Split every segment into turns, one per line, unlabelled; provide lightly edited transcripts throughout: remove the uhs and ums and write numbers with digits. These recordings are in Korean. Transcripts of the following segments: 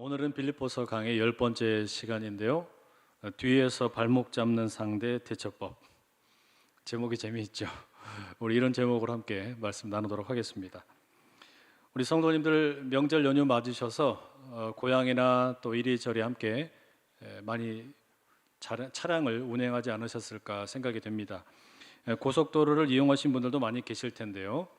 오늘은 빌립보서 강의 10번째 시간인데요. 뒤에서 발목 잡는 상대 대처법. 제목이 재미있죠. 우리 이런 제목으로 함께 말씀 나누도록 하겠습니다. 우리 성도님들 명절 연휴 맞으셔서 고향이나 또 이리저리 함께 많이 차량을 운행하지 않으셨을까 생각이 됩니다. 고속도로를 이용하신 분들도 많이 계실 텐데요.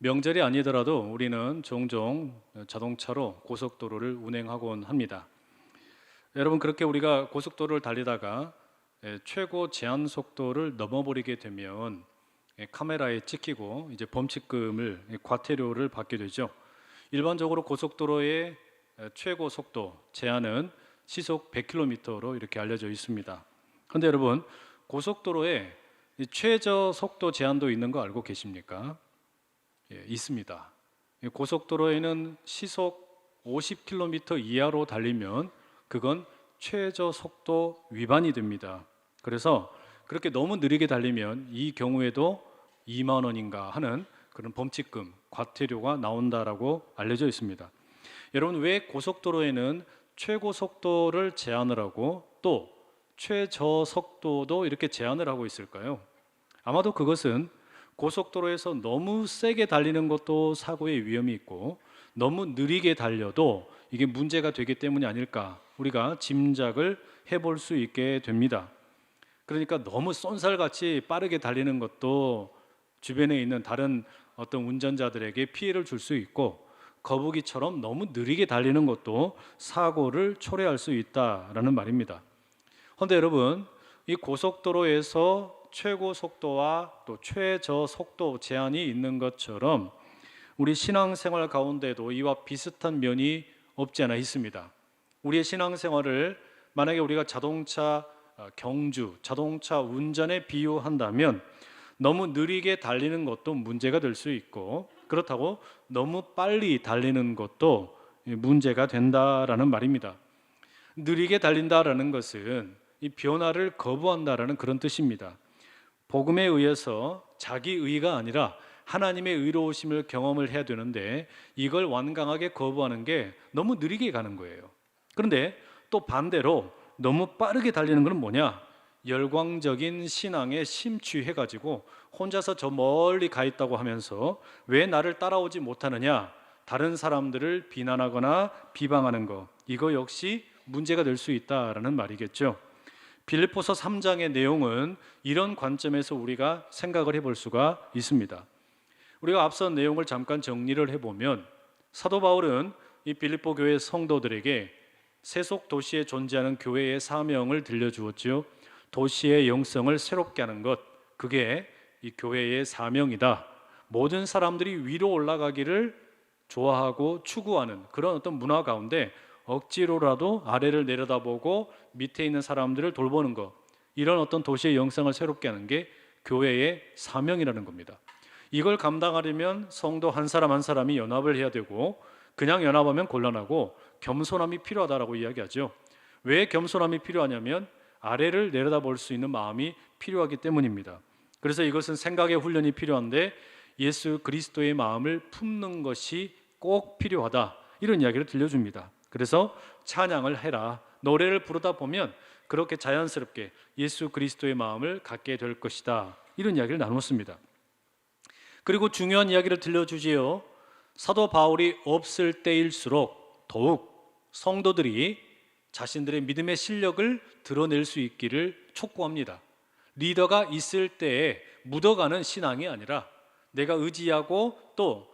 명절이 아니더라도 우리는 종종 자동차로 고속도로를 운행하곤 합니다. 여러분, 그렇게 우리가 고속도로를 달리다가 최고 제한 속도를 넘어버리게 되면 카메라에 찍히고 이제 범칙금을 과태료를 받게 되죠. 일반적으로 고속도로의 최고 속도 제한은 시속 100km로 이렇게 알려져 있습니다. 그런데 여러분, 고속도로에 최저 속도 제한도 있는 거 알고 계십니까? 있습니다. 고속도로에는 시속 50km 이하로 달리면 그건 최저 속도 위반이 됩니다. 그래서 그렇게 너무 느리게 달리면 이 경우에도 2만 원인가 하는 그런 범칙금, 과태료가 나온다라고 알려져 있습니다. 여러분, 왜 고속도로에는 최고 속도를 제한을 하고 또 최저 속도도 이렇게 제한을 하고 있을까요? 아마도 그것은 고속도로에서 너무 세게 달리는 것도 사고의 위험이 있고 너무 느리게 달려도 이게 문제가 되기 때문이 아닐까 우리가 짐작을 해볼 수 있게 됩니다. 그러니까 너무 쏜살같이 빠르게 달리는 것도 주변에 있는 다른 어떤 운전자들에게 피해를 줄 수 있고 거북이처럼 너무 느리게 달리는 것도 사고를 초래할 수 있다라는 말입니다. 그런데 여러분, 이 고속도로에서 최고 속도와 또 최저 속도 제한이 있는 것처럼 우리 신앙생활 가운데도 이와 비슷한 면이 없지 않아 있습니다. 우리의 신앙생활을 만약에 우리가 자동차 경주, 자동차 운전에 비유한다면 너무 느리게 달리는 것도 문제가 될 수 있고 그렇다고 너무 빨리 달리는 것도 문제가 된다라는 말입니다. 느리게 달린다라는 것은 이 변화를 거부한다라는 그런 뜻입니다. 복음에 의해서 자기 의가 아니라 하나님의 의로우심을 경험을 해야 되는데 이걸 완강하게 거부하는 게 너무 느리게 가는 거예요. 그런데 또 반대로 너무 빠르게 달리는 건 뭐냐? 열광적인 신앙에 심취해가지고 혼자서 저 멀리 가 있다고 하면서 왜 나를 따라오지 못하느냐? 다른 사람들을 비난하거나 비방하는 거, 이거 역시 문제가 될 수 있다라는 말이겠죠. 빌립보서 3장의 내용은 이런 관점에서 우리가 생각을 해볼 수가 있습니다. 우리가 앞선 내용을 잠깐 정리를 해보면 사도 바울은 이 빌립보 교회 성도들에게 세속 도시에 존재하는 교회의 사명을 들려주었죠. 도시의 영성을 새롭게 하는 것, 그게 이 교회의 사명이다. 모든 사람들이 위로 올라가기를 좋아하고 추구하는 그런 어떤 문화 가운데 억지로라도 아래를 내려다보고 밑에 있는 사람들을 돌보는 것, 이런 어떤 도시의 영성을 새롭게 하는 게 교회의 사명이라는 겁니다. 이걸 감당하려면 성도 한 사람 한 사람이 연합을 해야 되고 그냥 연합하면 곤란하고 겸손함이 필요하다라고 이야기하죠. 왜 겸손함이 필요하냐면 아래를 내려다볼 수 있는 마음이 필요하기 때문입니다. 그래서 이것은 생각의 훈련이 필요한데 예수 그리스도의 마음을 품는 것이 꼭 필요하다, 이런 이야기를 들려줍니다. 그래서 찬양을 해라, 노래를 부르다 보면 그렇게 자연스럽게 예수 그리스도의 마음을 갖게 될 것이다, 이런 이야기를 나눴습니다. 그리고 중요한 이야기를 들려주지요. 사도 바울이 없을 때일수록 더욱 성도들이 자신들의 믿음의 실력을 드러낼 수 있기를 촉구합니다. 리더가 있을 때에 묻어가는 신앙이 아니라 내가 의지하고 또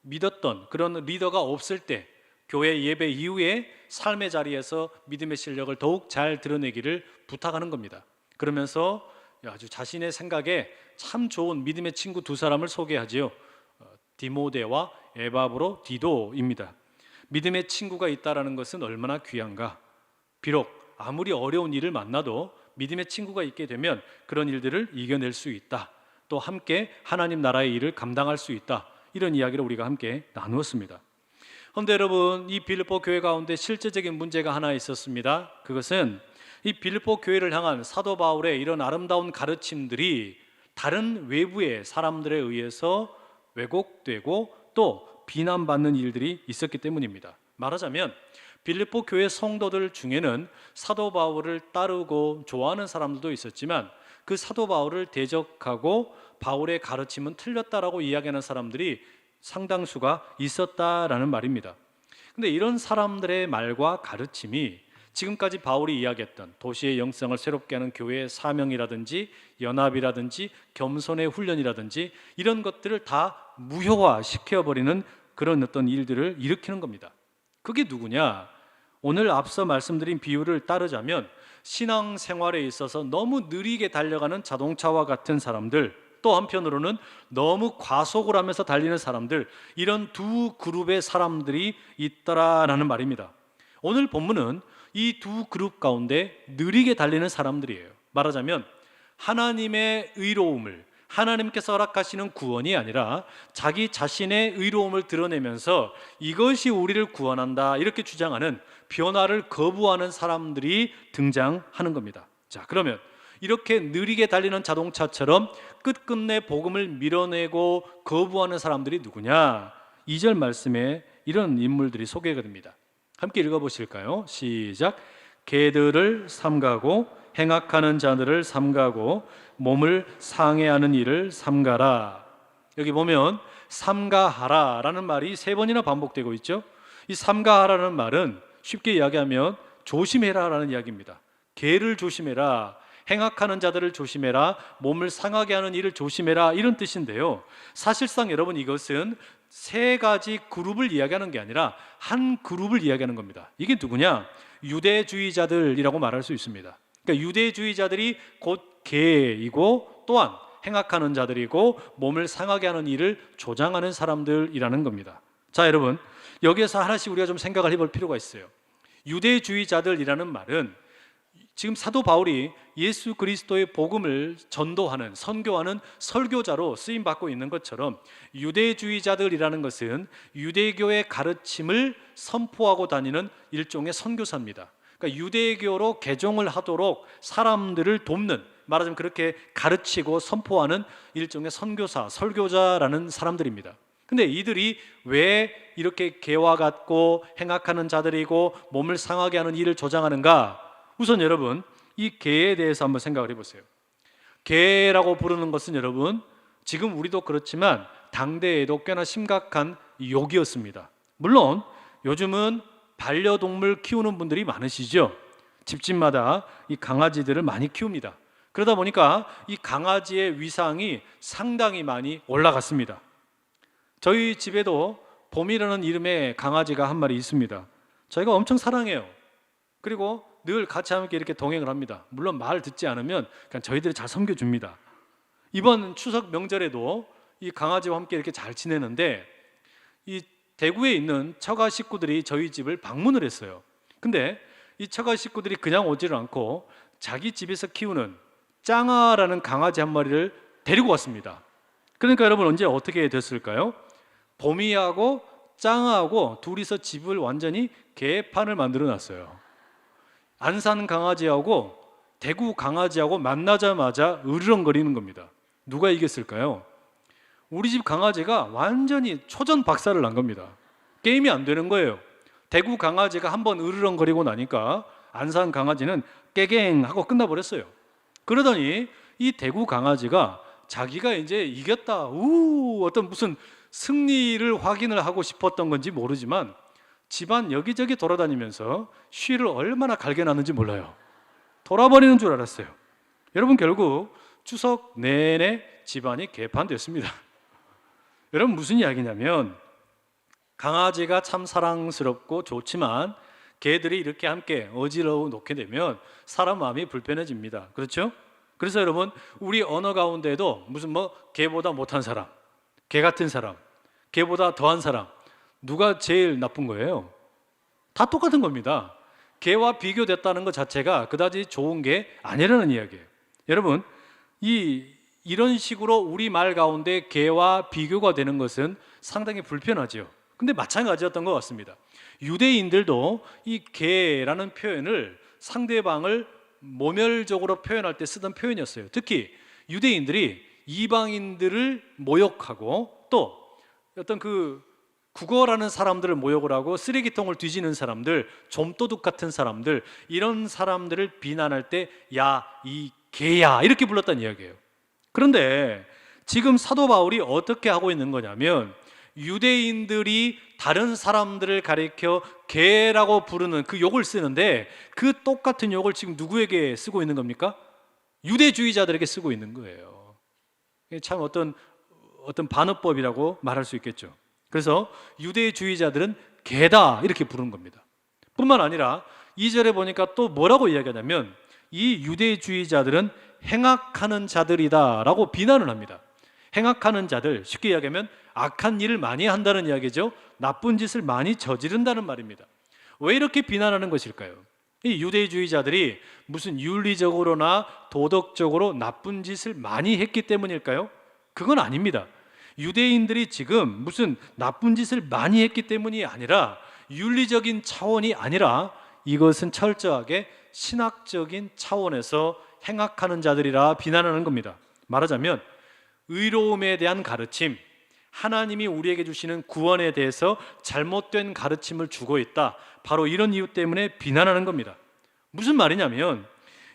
믿었던 그런 리더가 없을 때 교회 예배 이후에 삶의 자리에서 믿음의 실력을 더욱 잘 드러내기를 부탁하는 겁니다. 그러면서 아주 자신의 생각에 참 좋은 믿음의 친구 두 사람을 소개하지요. 디모데와 에바브로 디도입니다. 믿음의 친구가 있다는 것은 얼마나 귀한가. 비록 아무리 어려운 일을 만나도 믿음의 친구가 있게 되면 그런 일들을 이겨낼 수 있다. 또 함께 하나님 나라의 일을 감당할 수 있다. 이런 이야기를 우리가 함께 나누었습니다. 그런데 여러분, 이 빌립보 교회 가운데 실제적인 문제가 하나 있었습니다. 그것은 이 빌립보 교회를 향한 사도 바울의 이런 아름다운 가르침들이 다른 외부의 사람들에 의해서 왜곡되고 또 비난받는 일들이 있었기 때문입니다. 말하자면 빌립보 교회 성도들 중에는 사도 바울을 따르고 좋아하는 사람들도 있었지만 그 사도 바울을 대적하고 바울의 가르침은 틀렸다라고 이야기하는 사람들이 상당수가 있었다라는 말입니다. 근데 이런 사람들의 말과 가르침이 지금까지 바울이 이야기했던 도시의 영성을 새롭게 하는 교회의 사명이라든지 연합이라든지 겸손의 훈련이라든지 이런 것들을 다 무효화시켜버리는 그런 어떤 일들을 일으키는 겁니다. 그게 누구냐? 오늘 앞서 말씀드린 비유를 따르자면 신앙생활에 있어서 너무 느리게 달려가는 자동차와 같은 사람들, 또 한편으로는 너무 과속을 하면서 달리는 사람들, 이런 두 그룹의 사람들이 있더라라는 말입니다. 오늘 본문은 이 두 그룹 가운데 느리게 달리는 사람들이에요. 말하자면 하나님의 의로움을, 하나님께서 허락하시는 구원이 아니라 자기 자신의 의로움을 드러내면서 이것이 우리를 구원한다 이렇게 주장하는 변화를 거부하는 사람들이 등장하는 겁니다. 자, 그러면 이렇게 느리게 달리는 자동차처럼 끝끝내 복음을 밀어내고 거부하는 사람들이 누구냐? 2절 말씀에 이런 인물들이 소개가 됩니다. 함께 읽어보실까요? 시작. 개들을 삼가고 행악하는 자들을 삼가고 몸을 상해하는 일을 삼가라. 여기 보면 삼가하라라는 말이 3번이나 반복되고 있죠. 이 삼가하라는 말은 쉽게 이야기하면 조심해라라는 이야기입니다. 개를 조심해라, 행악하는 자들을 조심해라, 몸을 상하게 하는 일을 조심해라, 이런 뜻인데요. 사실상 여러분 이것은 3가지 그룹을 이야기하는 게 아니라 한 그룹을 이야기하는 겁니다. 이게 누구냐? 유대주의자들이라고 말할 수 있습니다. 그러니까 유대주의자들이 곧 개이고 또한 행악하는 자들이고 몸을 상하게 하는 일을 조장하는 사람들이라는 겁니다. 자, 여러분 여기에서 하나씩 우리가 좀 생각을 해볼 필요가 있어요. 유대주의자들이라는 말은 지금 사도 바울이 예수 그리스도의 복음을 전도하는, 선교하는 설교자로 쓰임받고 있는 것처럼 유대주의자들이라는 것은 유대교의 가르침을 선포하고 다니는 일종의 선교사입니다. 그러니까 유대교로 개종을 하도록 사람들을 돕는, 말하자면 그렇게 가르치고 선포하는 일종의 선교사, 설교자라는 사람들입니다. 근데 이들이 왜 이렇게 개와 같고 행악하는 자들이고 몸을 상하게 하는 일을 조장하는가? 우선 여러분 이 개에 대해서 한번 생각을 해보세요. 개라고 부르는 것은 여러분 지금 우리도 그렇지만 당대에도 꽤나 심각한 욕이었습니다. 물론 요즘은 반려동물 키우는 분들이 많으시죠. 집집마다 이 강아지들을 많이 키웁니다. 그러다 보니까 이 강아지의 위상이 상당히 많이 올라갔습니다. 저희 집에도 봄이라는 이름의 강아지가 한 마리 있습니다. 저희가 엄청 사랑해요. 그리고 늘 같이 함께 이렇게 동행을 합니다. 물론 말 듣지 않으면 그냥 저희들이 잘 섬겨줍니다. 이번 추석 명절에도 이 강아지와 함께 이렇게 잘 지내는데 이 대구에 있는 처가 식구들이 저희 집을 방문을 했어요. 근데 이 처가 식구들이 그냥 오지를 않고 자기 집에서 키우는 짱아라는 강아지 한 마리를 데리고 왔습니다. 그러니까 여러분 언제 어떻게 됐을까요? 봄이하고 짱아하고 둘이서 집을 완전히 개판을 만들어 놨어요. 안산 강아지하고 대구 강아지하고 만나자마자 으르렁거리는 겁니다. 누가 이겼을까요? 우리 집 강아지가 완전히 초전 박살을 난 겁니다. 게임이 안 되는 거예요. 대구 강아지가 한번 으르렁거리고 나니까 안산 강아지는 깨갱 하고 끝나버렸어요. 그러더니 이 대구 강아지가 자기가 이제 이겼다, 어떤 무슨 승리를 확인을 하고 싶었던 건지 모르지만 집안 여기저기 돌아다니면서 쉬를 얼마나 갈겨놨는지 몰라요. 돌아버리는 줄 알았어요. 여러분 결국 추석 내내 집안이 개판됐습니다. 여러분 무슨 이야기냐면 강아지가 참 사랑스럽고 좋지만 개들이 이렇게 함께 어지러워 놓게 되면 사람 마음이 불편해집니다. 그렇죠? 그래서 여러분 우리 언어 가운데도 무슨 개보다 못한 사람, 개 같은 사람, 개보다 더한 사람, 누가 제일 나쁜 거예요? 다 똑같은 겁니다. 개와 비교됐다는 것 자체가 그다지 좋은 게 아니라는 이야기예요. 여러분 이런 식으로 우리 말 가운데 개와 비교가 되는 것은 상당히 불편하죠. 근데 마찬가지였던 것 같습니다. 유대인들도 이 개라는 표현을 상대방을 모멸적으로 표현할 때 쓰던 표현이었어요. 특히 유대인들이 이방인들을 모욕하고 또 어떤 구걸하는 사람들을 모욕을 하고 쓰레기통을 뒤지는 사람들, 좀도둑 같은 사람들, 이런 사람들을 비난할 때 야, 이 개야 이렇게 불렀다는 이야기예요. 그런데 지금 사도 바울이 어떻게 하고 있는 거냐면 유대인들이 다른 사람들을 가리켜 개라고 부르는 그 욕을 쓰는데 그 똑같은 욕을 지금 누구에게 쓰고 있는 겁니까? 유대주의자들에게 쓰고 있는 거예요. 참 어떤 반어법이라고 말할 수 있겠죠. 그래서 유대주의자들은 개다 이렇게 부르는 겁니다. 뿐만 아니라 2절에 보니까 또 뭐라고 이야기하냐면 이 유대주의자들은 행악하는 자들이다 라고 비난을 합니다. 행악하는 자들, 쉽게 이야기하면 악한 일을 많이 한다는 이야기죠. 나쁜 짓을 많이 저지른다는 말입니다. 왜 이렇게 비난하는 것일까요? 이 유대주의자들이 무슨 윤리적으로나 도덕적으로 나쁜 짓을 많이 했기 때문일까요? 그건 아닙니다. 유대인들이 지금 무슨 나쁜 짓을 많이 했기 때문이 아니라 윤리적인 차원이 아니라 이것은 철저하게 신학적인 차원에서 행악하는 자들이라 비난하는 겁니다. 말하자면 의로움에 대한 가르침, 하나님이 우리에게 주시는 구원에 대해서 잘못된 가르침을 주고 있다. 바로 이런 이유 때문에 비난하는 겁니다. 무슨 말이냐면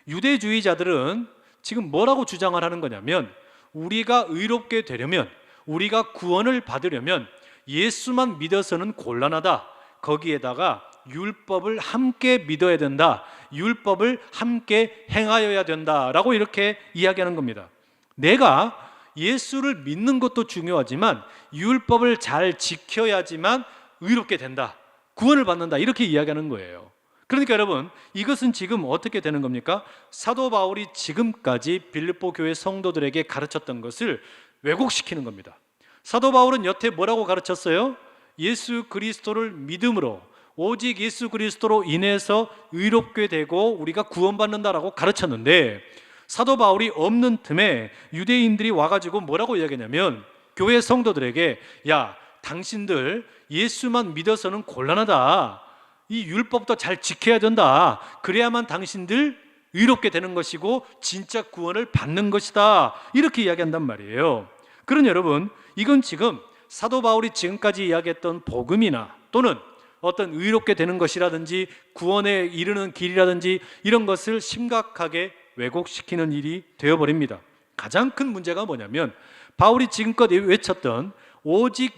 유대주의자들은 지금 뭐라고 주장을 하는 거냐면 우리가 의롭게 되려면, 우리가 구원을 받으려면 예수만 믿어서는 곤란하다. 거기에다가 율법을 함께 믿어야 된다. 율법을 함께 행하여야 된다라고 이렇게 이야기하는 겁니다. 내가 예수를 믿는 것도 중요하지만 율법을 잘 지켜야지만 의롭게 된다, 구원을 받는다, 이렇게 이야기하는 거예요. 그러니까 여러분, 이것은 지금 어떻게 되는 겁니까? 사도 바울이 지금까지 빌립보 교회 성도들에게 가르쳤던 것을 왜곡시키는 겁니다. 사도 바울은 여태 뭐라고 가르쳤어요? 예수 그리스도를 믿음으로, 오직 예수 그리스도로 인해서 의롭게 되고 우리가 구원받는다라고 가르쳤는데 사도 바울이 없는 틈에 유대인들이 와가지고 뭐라고 이야기하냐면 교회 성도들에게 야, 당신들 예수만 믿어서는 곤란하다. 이 율법도 잘 지켜야 된다. 그래야만 당신들 의롭게 되는 것이고 진짜 구원을 받는 것이다. 이렇게 이야기한단 말이에요. 그러니 여러분, 이건 지금 사도 바울이 지금까지 이야기했던 복음이나 또는 어떤 의롭게 되는 것이라든지 구원에 이르는 길이라든지 이런 것을 심각하게 왜곡시키는 일이 되어버립니다. 가장 큰 문제가 뭐냐면 바울이 지금껏 외쳤던 오직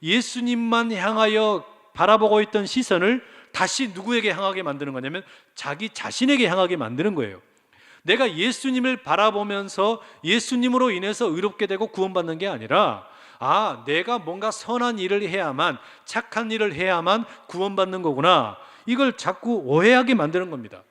예수님만 향하여 바라보고 있던 시선을 다시 누구에게 향하게 만드는 거냐면 자기 자신에게 향하게 만드는 거예요. 내가 예수님을 바라보면서 예수님으로 인해서 의롭게 되고 구원받는 게 아니라 내가 뭔가 선한 일을 해야만, 착한 일을 해야만 구원받는 거구나, 이걸 자꾸 오해하게 만드는 겁니다.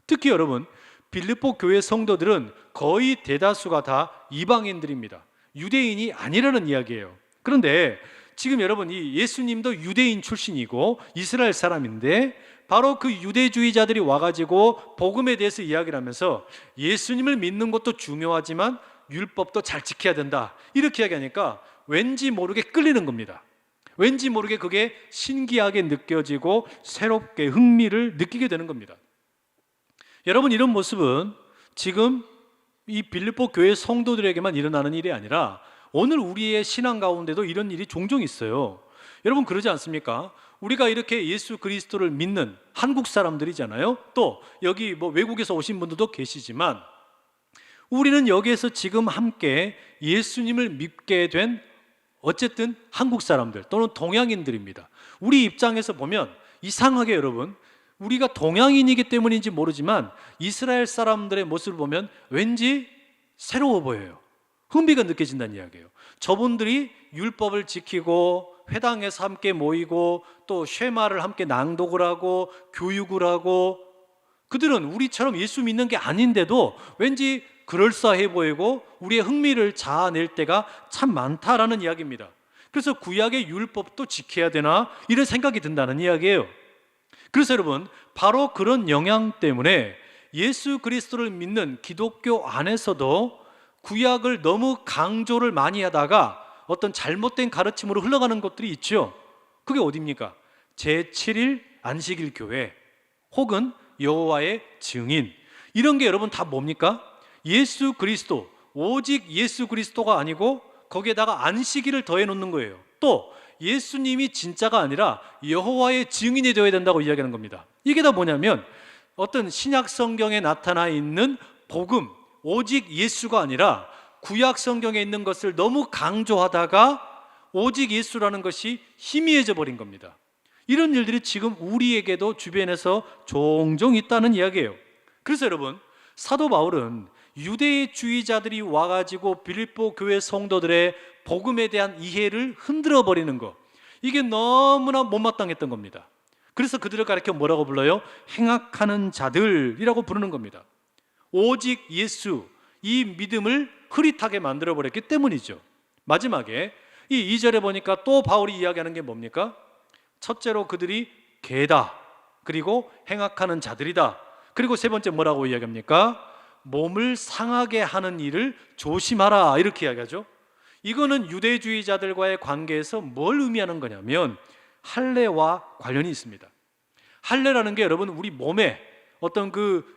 특히 여러분, 빌립보 교회 성도들은 거의 대다수가 다 이방인들입니다. 유대인이 아니라는 이야기예요. 그런데 지금 여러분, 이 예수님도 유대인 출신이고 이스라엘 사람인데 바로 그 유대주의자들이 와가지고 복음에 대해서 이야기를 하면서 예수님을 믿는 것도 중요하지만 율법도 잘 지켜야 된다, 이렇게 이야기하니까 왠지 모르게 끌리는 겁니다. 왠지 모르게 그게 신기하게 느껴지고 새롭게 흥미를 느끼게 되는 겁니다. 여러분, 이런 모습은 지금 이 빌립보 교회 성도들에게만 일어나는 일이 아니라 오늘 우리의 신앙 가운데도 이런 일이 종종 있어요. 여러분, 그러지 않습니까? 우리가 이렇게 예수 그리스도를 믿는 한국 사람들이잖아요. 또 여기 외국에서 오신 분들도 계시지만 우리는 여기에서 지금 함께 예수님을 믿게 된 어쨌든 한국 사람들 또는 동양인들입니다. 우리 입장에서 보면 이상하게 여러분, 우리가 동양인이기 때문인지 모르지만 이스라엘 사람들의 모습을 보면 왠지 새로워 보여요. 흥미가 느껴진다는 이야기예요. 저분들이 율법을 지키고 회당에서 함께 모이고 또 쉐마를 함께 낭독을 하고 교육을 하고, 그들은 우리처럼 예수 믿는 게 아닌데도 왠지 그럴싸해 보이고 우리의 흥미를 자아낼 때가 참 많다라는 이야기입니다. 그래서 구약의 율법도 지켜야 되나 이런 생각이 든다는 이야기예요. 그래서 여러분, 바로 그런 영향 때문에 예수 그리스도를 믿는 기독교 안에서도 구약을 너무 강조를 많이 하다가 어떤 잘못된 가르침으로 흘러가는 것들이 있죠. 그게 어디입니까? 제7일 안식일 교회 혹은 여호와의 증인, 이런 게 여러분 다 뭡니까? 예수 그리스도, 오직 예수 그리스도가 아니고 거기에다가 안식일을 더해 놓는 거예요. 또 예수님이 진짜가 아니라 여호와의 증인이 되어야 된다고 이야기하는 겁니다. 이게 다 뭐냐면 어떤 신약 성경에 나타나 있는 복음, 오직 예수가 아니라 구약 성경에 있는 것을 너무 강조하다가 오직 예수라는 것이 희미해져 버린 겁니다. 이런 일들이 지금 우리에게도 주변에서 종종 있다는 이야기예요. 그래서 여러분, 사도 바울은 유대주의자들이 와가지고 빌립보 교회 성도들의 복음에 대한 이해를 흔들어 버리는 것, 이게 너무나 못마땅했던 겁니다. 그래서 그들을 가리켜 뭐라고 불러요? 행악하는 자들이라고 부르는 겁니다. 오직 예수, 이 믿음을 흐릿하게 만들어 버렸기 때문이죠. 마지막에 이 2절에 보니까 또 바울이 이야기하는 게 뭡니까? 첫째로 그들이 개다, 그리고 행악하는 자들이다, 그리고 세 번째 뭐라고 이야기합니까? 몸을 상하게 하는 일을 조심하라, 이렇게 이야기하죠. 이거는 유대주의자들과의 관계에서 뭘 의미하는 거냐면 할례와 관련이 있습니다. 할례라는 게 여러분 우리 몸에 어떤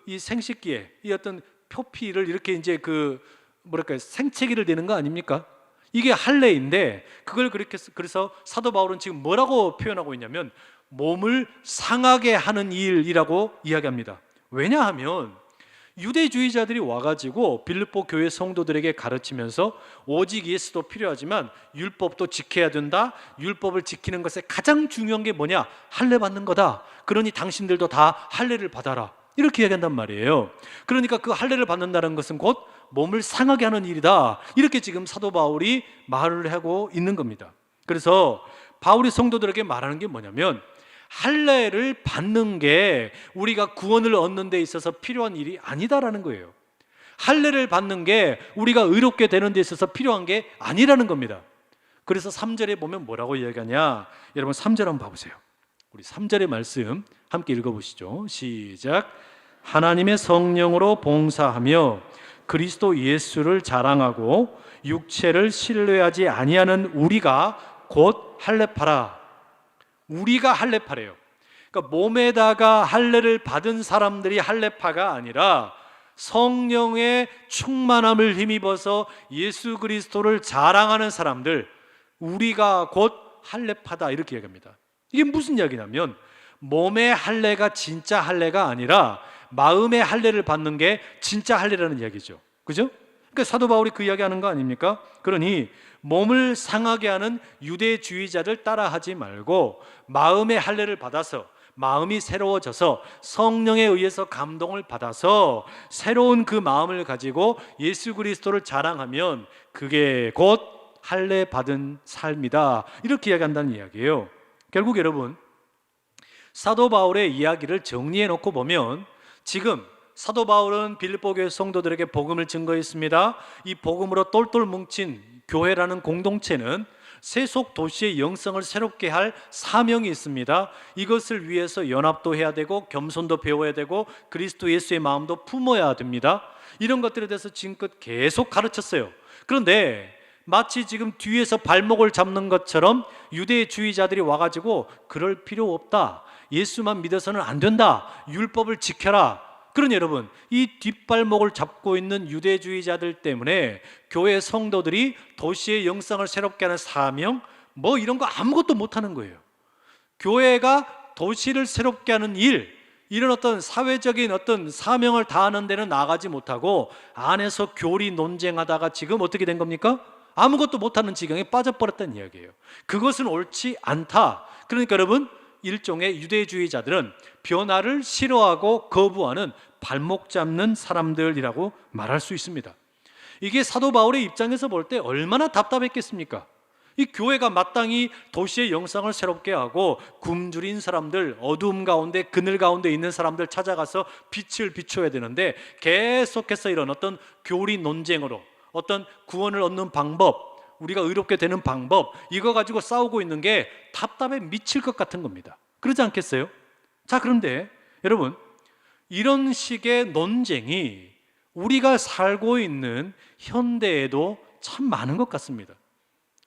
이 생식기에 이 어떤 표피를 이렇게 이제 생채기를 내는 거 아닙니까? 이게 할례인데 그걸 그래서 사도 바울은 지금 뭐라고 표현하고 있냐면 몸을 상하게 하는 일이라고 이야기합니다. 왜냐하면 유대주의자들이 와가지고 빌립보 교회 성도들에게 가르치면서 오직 예수도 필요하지만 율법도 지켜야 된다, 율법을 지키는 것에 가장 중요한 게 뭐냐? 할례 받는 거다. 그러니 당신들도 다 할례를 받아라, 이렇게 이야기한단 말이에요. 그러니까 그 할례를 받는다는 것은 곧 몸을 상하게 하는 일이다, 이렇게 지금 사도 바울이 말을 하고 있는 겁니다. 그래서 바울이 성도들에게 말하는 게 뭐냐면 할례를 받는 게 우리가 구원을 얻는 데 있어서 필요한 일이 아니다라는 거예요. 할례를 받는 게 우리가 의롭게 되는 데 있어서 필요한 게 아니라는 겁니다. 그래서 3절에 보면 뭐라고 이야기하냐? 여러분 3절 한번 봐보세요. 우리 3절의 말씀 함께 읽어보시죠. 시작. 하나님의 성령으로 봉사하며 그리스도 예수를 자랑하고 육체를 신뢰하지 아니하는 우리가 곧 할례파라. 우리가 할례파래요. 그러니까 몸에다가 할례를 받은 사람들이 할례파가 아니라 성령의 충만함을 힘입어서 예수 그리스도를 자랑하는 사람들, 우리가 곧 할례파다, 이렇게 얘기합니다. 이게 무슨 이야기냐면 몸의 할례가 진짜 할례가 아니라 마음의 할례를 받는 게 진짜 할례라는 이야기죠. 그죠? 그러니까 사도 바울이 그 이야기하는 거 아닙니까? 그러니 몸을 상하게 하는 유대주의자들 따라하지 말고 마음의 할례를 받아서 마음이 새로워져서 성령에 의해서 감동을 받아서 새로운 그 마음을 가지고 예수 그리스도를 자랑하면 그게 곧 할례 받은 삶이다, 이렇게 이야기한다는 이야기예요. 결국 여러분, 사도 바울의 이야기를 정리해 놓고 보면 지금 사도 바울은 빌립보 교회 성도들에게 복음을 증거했습니다. 이 복음으로 똘똘 뭉친 교회라는 공동체는 세속 도시의 영성을 새롭게 할 사명이 있습니다. 이것을 위해서 연합도 해야 되고 겸손도 배워야 되고 그리스도 예수의 마음도 품어야 됩니다. 이런 것들에 대해서 지금껏 계속 가르쳤어요. 그런데 마치 지금 뒤에서 발목을 잡는 것처럼 유대주의자들이 와가지고 그럴 필요 없다, 예수만 믿어서는 안 된다, 율법을 지켜라. 그러니 여러분, 이 뒷발목을 잡고 있는 유대주의자들 때문에 교회 성도들이 도시의 영성을 새롭게 하는 사명, 이런 거 아무것도 못하는 거예요. 교회가 도시를 새롭게 하는 일, 이런 어떤 사회적인 어떤 사명을 다하는 데는 나가지 못하고 안에서 교리 논쟁하다가 지금 어떻게 된 겁니까? 아무것도 못하는 지경에 빠져버렸다는 이야기예요. 그것은 옳지 않다. 그러니까 여러분, 일종의 유대주의자들은 변화를 싫어하고 거부하는 발목 잡는 사람들이라고 말할 수 있습니다. 이게 사도 바울의 입장에서 볼 때 얼마나 답답했겠습니까? 이 교회가 마땅히 도시의 영성을 새롭게 하고 굶주린 사람들, 어두움 가운데 그늘 가운데 있는 사람들 찾아가서 빛을 비춰야 되는데 계속해서 이런 어떤 교리 논쟁으로 어떤 구원을 얻는 방법, 우리가 의롭게 되는 방법, 이거 가지고 싸우고 있는 게 답답해 미칠 것 같은 겁니다. 그러지 않겠어요? 자, 그런데 여러분, 이런 식의 논쟁이 우리가 살고 있는 현대에도 참 많은 것 같습니다.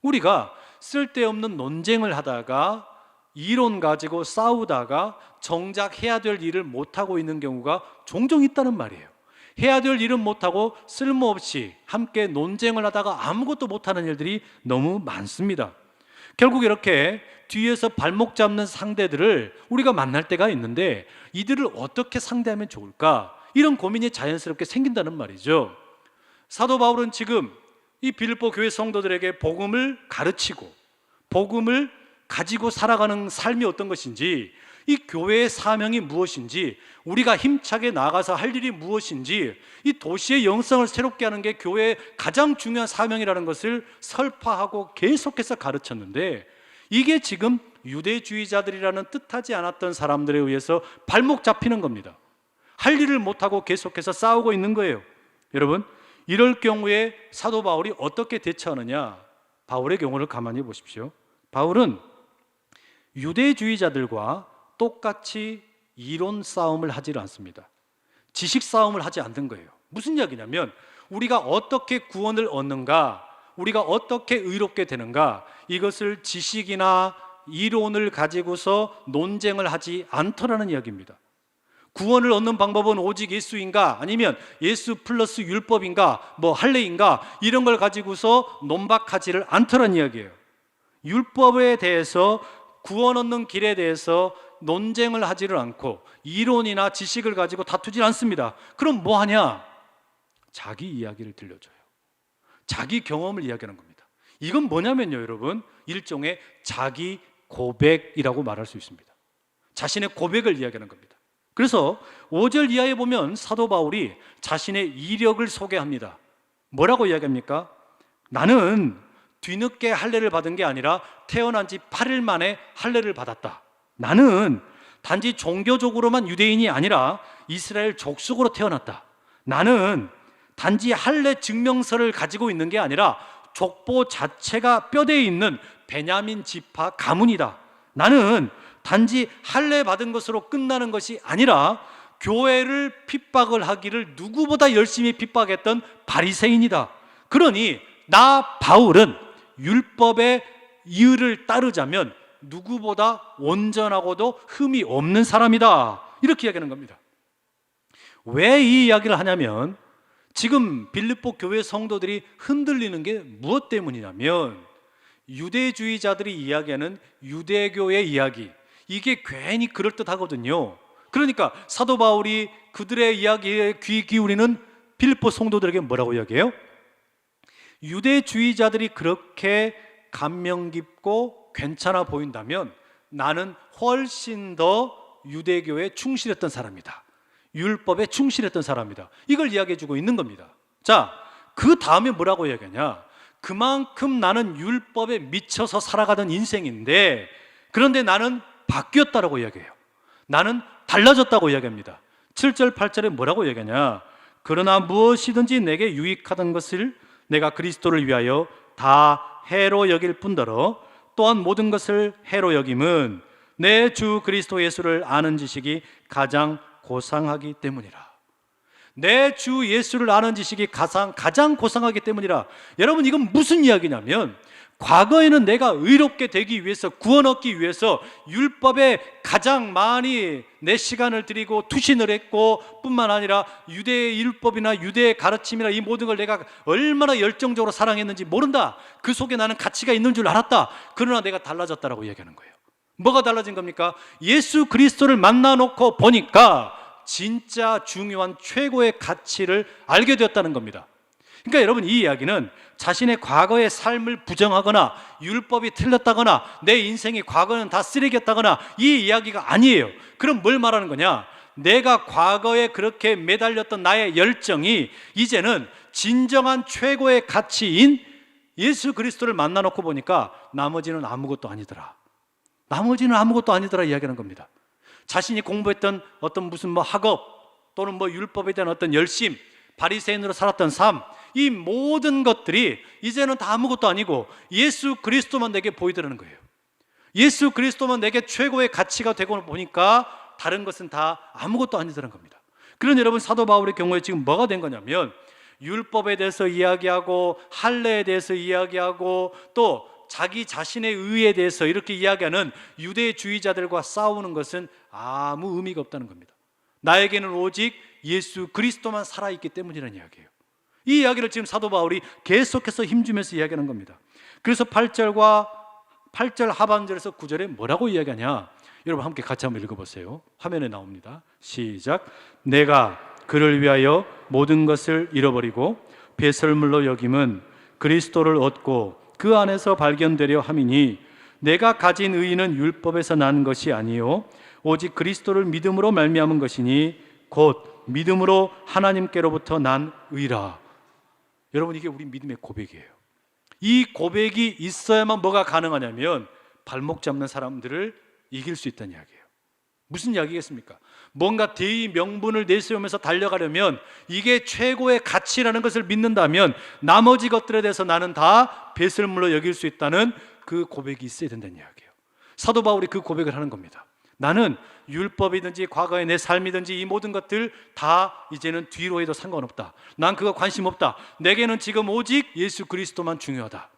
우리가 쓸데없는 논쟁을 하다가 이론 가지고 싸우다가 정작 해야 될 일을 못하고 있는 경우가 종종 있다는 말이에요. 해야 될 일은 못하고 쓸모없이 함께 논쟁을 하다가 아무것도 못하는 일들이 너무 많습니다. 결국 이렇게 뒤에서 발목 잡는 상대들을 우리가 만날 때가 있는데 이들을 어떻게 상대하면 좋을까? 이런 고민이 자연스럽게 생긴다는 말이죠. 사도 바울은 지금 이 빌립보 교회 성도들에게 복음을 가르치고 복음을 가지고 살아가는 삶이 어떤 것인지, 이 교회의 사명이 무엇인지, 우리가 힘차게 나가서 할 일이 무엇인지, 이 도시의 영성을 새롭게 하는 게 교회의 가장 중요한 사명이라는 것을 설파하고 계속해서 가르쳤는데, 이게 지금 유대주의자들이라는 뜻하지 않았던 사람들에 의해서 발목 잡히는 겁니다. 할 일을 못하고 계속해서 싸우고 있는 거예요. 여러분, 이럴 경우에 사도 바울이 어떻게 대처하느냐? 바울의 경우를 가만히 보십시오. 바울은 유대주의자들과 똑같이 이론 싸움을 하지 않습니다. 지식 싸움을 하지 않는 거예요. 무슨 이야기냐면 우리가 어떻게 구원을 얻는가, 우리가 어떻게 의롭게 되는가, 이것을 지식이나 이론을 가지고서 논쟁을 하지 않더라는 이야기입니다. 구원을 얻는 방법은 오직 예수인가, 아니면 예수 플러스 율법인가, 뭐 할례인가, 이런 걸 가지고서 논박하지를 않더라는 이야기예요. 율법에 대해서, 구원 얻는 길에 대해서 논쟁을 하지를 않고 이론이나 지식을 가지고 다투지 않습니다. 그럼 뭐 하냐? 자기 이야기를 들려줘요. 자기 경험을 이야기하는 겁니다. 이건 뭐냐면요, 여러분, 일종의 자기 고백이라고 말할 수 있습니다. 자신의 고백을 이야기하는 겁니다. 그래서 5절 이하에 보면 사도 바울이 자신의 이력을 소개합니다. 뭐라고 이야기합니까? 나는 뒤늦게 할례를 받은 게 아니라 태어난 지 8일 만에 할례를 받았다. 나는 단지 종교적으로만 유대인이 아니라 이스라엘 족속으로 태어났다. 나는 단지 할례 증명서를 가지고 있는 게 아니라 족보 자체가 뼈대에 있는 베냐민 지파 가문이다. 나는 단지 할례 받은 것으로 끝나는 것이 아니라 교회를 핍박을 하기를 누구보다 열심히 핍박했던 바리새인이다. 그러니 나 바울은 율법의 이유를 따르자면 누구보다 온전하고도 흠이 없는 사람이다. 이렇게 이야기하는 겁니다. 왜 이 이야기를 하냐면 지금 빌립보 교회 성도들이 흔들리는 게 무엇 때문이냐면 유대주의자들이 이야기하는 유대교의 이야기, 이게 괜히 그럴듯하거든요. 그러니까 사도 바울이 그들의 이야기에 귀 기울이는 빌립보 성도들에게 뭐라고 이야기해요? 유대주의자들이 그렇게 감명 깊고 괜찮아 보인다면 나는 훨씬 더 유대교에 충실했던 사람이다. 율법에 충실했던 사람이다. 이걸 이야기해주고 있는 겁니다. 자, 그 다음에 뭐라고 이야기하냐? 그만큼 나는 율법에 미쳐서 살아가던 인생인데 그런데 나는 바뀌었다라고 이야기해요. 나는 달라졌다고 이야기합니다. 7절 8절에 뭐라고 이야기하냐? 그러나 무엇이든지 내게 유익하던 것을 내가 그리스도를 위하여 다 해로 여길 뿐더러 또한 모든 것을 해로 여김은 내 주 그리스도 예수를 아는 지식이 가장 고상하기 때문이라. 내 주 예수를 아는 지식이 가장 고상하기 때문이라. 여러분, 이건 무슨 이야기냐면 과거에는 내가 의롭게 되기 위해서, 구원 얻기 위해서 율법에 가장 많이 내 시간을 들이고 투신을 했고 뿐만 아니라 유대의 율법이나 유대의 가르침이나 이 모든 걸 내가 얼마나 열정적으로 사랑했는지 모른다. 그 속에 나는 가치가 있는 줄 알았다. 그러나 내가 달라졌다라고 이야기하는 거예요. 뭐가 달라진 겁니까? 예수 그리스도를 만나놓고 보니까 진짜 중요한 최고의 가치를 알게 되었다는 겁니다. 그러니까 여러분, 이 이야기는 자신의 과거의 삶을 부정하거나 율법이 틀렸다거나 내 인생이 과거는 다 쓰레기였다거나 이 이야기가 아니에요. 그럼 뭘 말하는 거냐? 내가 과거에 그렇게 매달렸던 나의 열정이 이제는 진정한 최고의 가치인 예수 그리스도를 만나놓고 보니까 나머지는 아무것도 아니더라. 나머지는 아무것도 아니더라 이야기하는 겁니다. 자신이 공부했던 어떤 무슨 학업 또는 율법에 대한 어떤 열심, 바리새인으로 살았던 삶, 이 모든 것들이 이제는 다 아무것도 아니고 예수 그리스도만 내게 보이더라는 거예요. 예수 그리스도만 내게 최고의 가치가 되고 보니까 다른 것은 다 아무것도 아니더라는 겁니다. 그런 여러분, 사도 바울의 경우에 지금 뭐가 된 거냐면 율법에 대해서 이야기하고 할례에 대해서 이야기하고 또 자기 자신의 의에 대해서 이렇게 이야기하는 유대주의자들과 싸우는 것은 아무 의미가 없다는 겁니다. 나에게는 오직 예수 그리스도만 살아있기 때문이라는 이야기예요. 이 이야기를 지금 사도 바울이 계속해서 힘주면서 이야기하는 겁니다. 그래서 8절과 8절 하반절에서 9절에 뭐라고 이야기하냐? 여러분 함께 같이 한번 읽어보세요. 화면에 나옵니다. 시작. 내가 그를 위하여 모든 것을 잃어버리고 배설물로 여김은 그리스도를 얻고 그 안에서 발견되려 함이니 내가 가진 의의는 율법에서 난 것이 아니요 오직 그리스도를 믿음으로 말미암은 것이니 곧 믿음으로 하나님께로부터 난 의라. 여러분, 이게 우리 믿음의 고백이에요. 이 고백이 있어야만 뭐가 가능하냐면 발목 잡는 사람들을 이길 수 있다는 이야기예요. 무슨 이야기겠습니까? 뭔가 대의 명분을 내세우면서 달려가려면 이게 최고의 가치라는 것을 믿는다면 나머지 것들에 대해서 나는 다 배설물로 여길 수 있다는 그 고백이 있어야 된다는 이야기예요. 사도 바울이 그 고백을 하는 겁니다. 나는 율법이든지 과거의 내 삶이든지 이 모든 것들 다 이제는 뒤로 해도 상관없다. 난 그거 관심 없다. 내게는 지금 오직 예수 그리스도만 중요하다.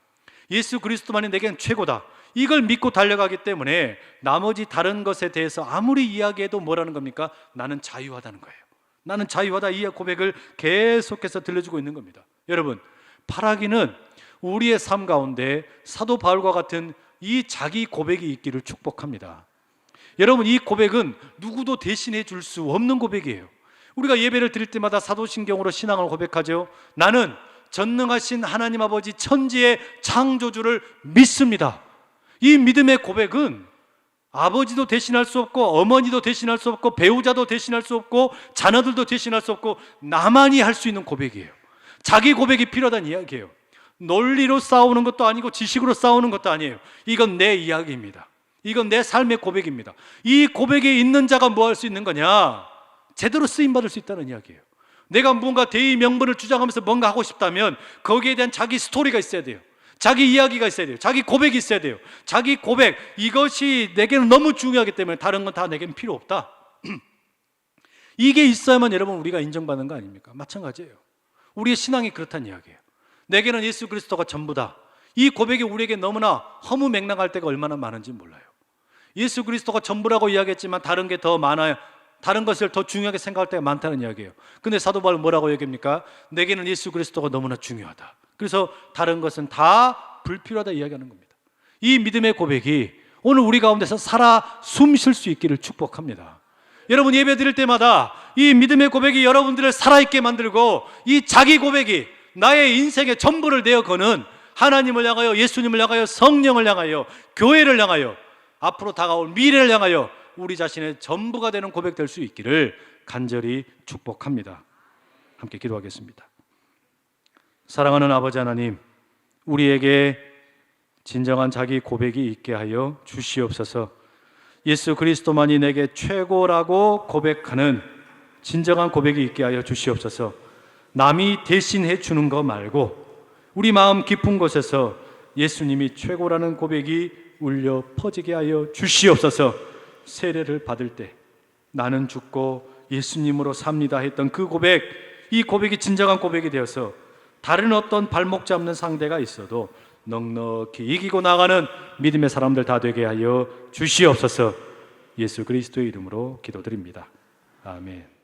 예수 그리스도만이 내게는 최고다. 이걸 믿고 달려가기 때문에 나머지 다른 것에 대해서 아무리 이야기해도 뭐라는 겁니까? 나는 자유하다는 거예요. 나는 자유하다. 이 고백을 계속해서 들려주고 있는 겁니다. 여러분, 바라기는 우리의 삶 가운데 사도 바울과 같은 이 자기 고백이 있기를 축복합니다. 여러분, 이 고백은 누구도 대신해 줄 수 없는 고백이에요. 우리가 예배를 드릴 때마다 사도신경으로 신앙을 고백하죠. 나는 전능하신 하나님 아버지 천지의 창조주를 믿습니다. 이 믿음의 고백은 아버지도 대신할 수 없고 어머니도 대신할 수 없고 배우자도 대신할 수 없고 자녀들도 대신할 수 없고 나만이 할 수 있는 고백이에요. 자기 고백이 필요하다는 이야기예요. 논리로 싸우는 것도 아니고 지식으로 싸우는 것도 아니에요. 이건 내 이야기입니다. 이건 내 삶의 고백입니다. 이 고백에 있는 자가 뭐 할 수 있는 거냐? 제대로 쓰임받을 수 있다는 이야기예요. 내가 뭔가 대의 명분을 주장하면서 뭔가 하고 싶다면 거기에 대한 자기 스토리가 있어야 돼요. 자기 이야기가 있어야 돼요. 자기 고백이 있어야 돼요. 자기 고백, 이것이 내게는 너무 중요하기 때문에 다른 건 다 내게는 필요 없다. 이게 있어야만 여러분 우리가 인정받는 거 아닙니까? 마찬가지예요. 우리의 신앙이 그렇다는 이야기예요. 내게는 예수 그리스도가 전부다. 이 고백이 우리에게 너무나 허무맹랑할 때가 얼마나 많은지 몰라요. 예수 그리스도가 전부라고 이야기했지만 다른 게 더 많아요. 다른 것을 더 중요하게 생각할 때가 많다는 이야기예요. 근데 사도 바울은 뭐라고 얘기합니까? 내게는 예수 그리스도가 너무나 중요하다. 그래서 다른 것은 다 불필요하다 이야기하는 겁니다. 이 믿음의 고백이 오늘 우리 가운데서 살아 숨 쉴 수 있기를 축복합니다. 여러분, 예배 드릴 때마다 이 믿음의 고백이 여러분들을 살아있게 만들고 이 자기 고백이 나의 인생의 전부를 내어 거는 하나님을 향하여, 예수님을 향하여, 성령을 향하여, 교회를 향하여, 앞으로 다가올 미래를 향하여 우리 자신의 전부가 되는 고백 될 수 있기를 간절히 축복합니다. 함께 기도하겠습니다. 사랑하는 아버지 하나님, 우리에게 진정한 자기 고백이 있게 하여 주시옵소서. 예수 그리스도만이 내게 최고라고 고백하는 진정한 고백이 있게 하여 주시옵소서. 남이 대신해 주는 거 말고 우리 마음 깊은 곳에서 예수님이 최고라는 고백이 울려 퍼지게 하여 주시옵소서. 세례를 받을 때 나는 죽고 예수님으로 삽니다 했던 그 고백, 이 고백이 진정한 고백이 되어서 다른 어떤 발목 잡는 상대가 있어도 넉넉히 이기고 나가는 믿음의 사람들 다 되게 하여 주시옵소서. 예수 그리스도의 이름으로 기도드립니다. 아멘.